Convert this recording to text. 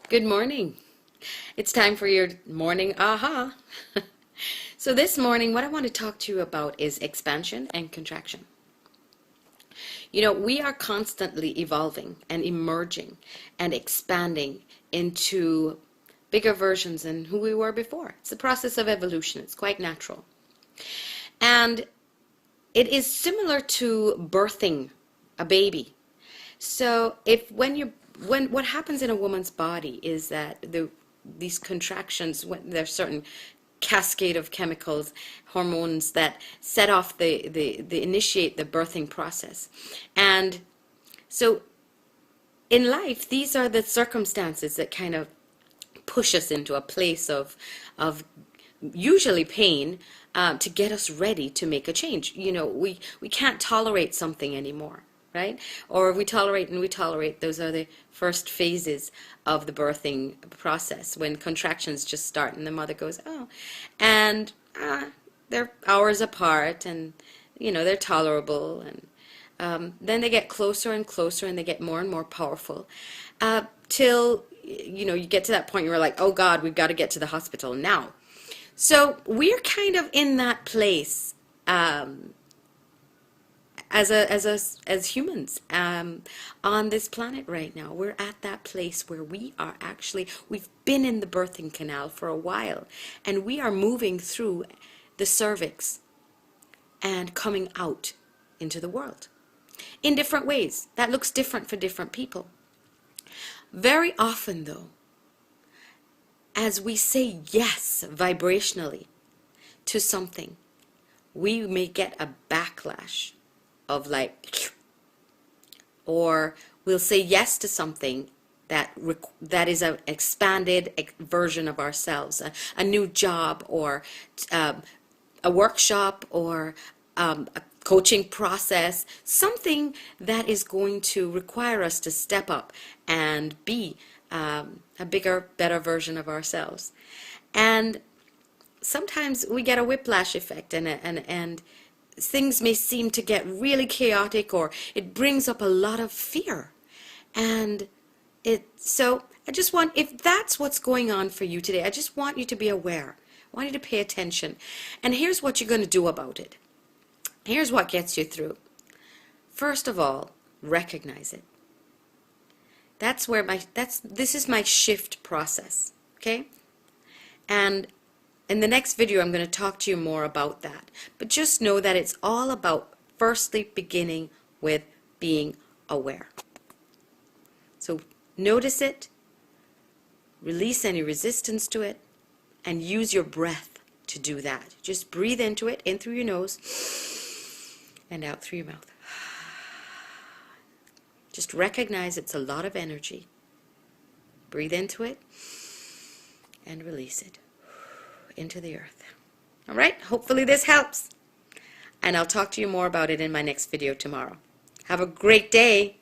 Good morning. It's time for your morning aha. So this morning, what I want to talk to you about is expansion and contraction. You know, we are constantly evolving and emerging and expanding into bigger versions than who we were before. It's the process of evolution. It's quite natural. And it is similar to birthing a baby. So when what happens in a woman's body is that these contractions, when there's certain cascade of chemicals, hormones that set off the initiate the birthing process. And so in life, these are the circumstances that kind of push us into a place of usually pain, to get us ready to make a change. You know, we can't tolerate something anymore, right? Or we tolerate and we tolerate. Those are the first phases of the birthing process, when contractions just start and the mother goes, oh, and they're hours apart, and you know, they're tolerable, and then they get closer and closer, and they get more and more powerful, till you know, you get to that point where you're like, oh God, we've got to get to the hospital now. So we're kind of in that place, as humans, on this planet right now. We're at that place where we've been in the birthing canal for a while, and we are moving through the cervix and coming out into the world in different ways. That looks different for different people. Very often, though, as we say yes vibrationally to something, we may get a backlash of like, or we'll say yes to something that is an expanded version of ourselves, a new job, or a workshop, or a coaching process, something that is going to require us to step up and be a bigger, better version of ourselves. And sometimes we get a whiplash effect, and things may seem to get really chaotic, or it brings up a lot of fear. And so I just want, if that's what's going on for you today, I just want you to be aware. I want you to pay attention. And here's what you're going to do about it. Here's what gets you through. First of all, recognize it. This is my shift process, okay? And in the next video, I'm going to talk to you more about that. But just know that it's all about firstly beginning with being aware. So notice it, release any resistance to it, and use your breath to do that. Just breathe into it, in through your nose, and out through your mouth. Just recognize it's a lot of energy. Breathe into it and release it into the earth. All right, hopefully this helps. And I'll talk to you more about it in my next video tomorrow. Have a great day.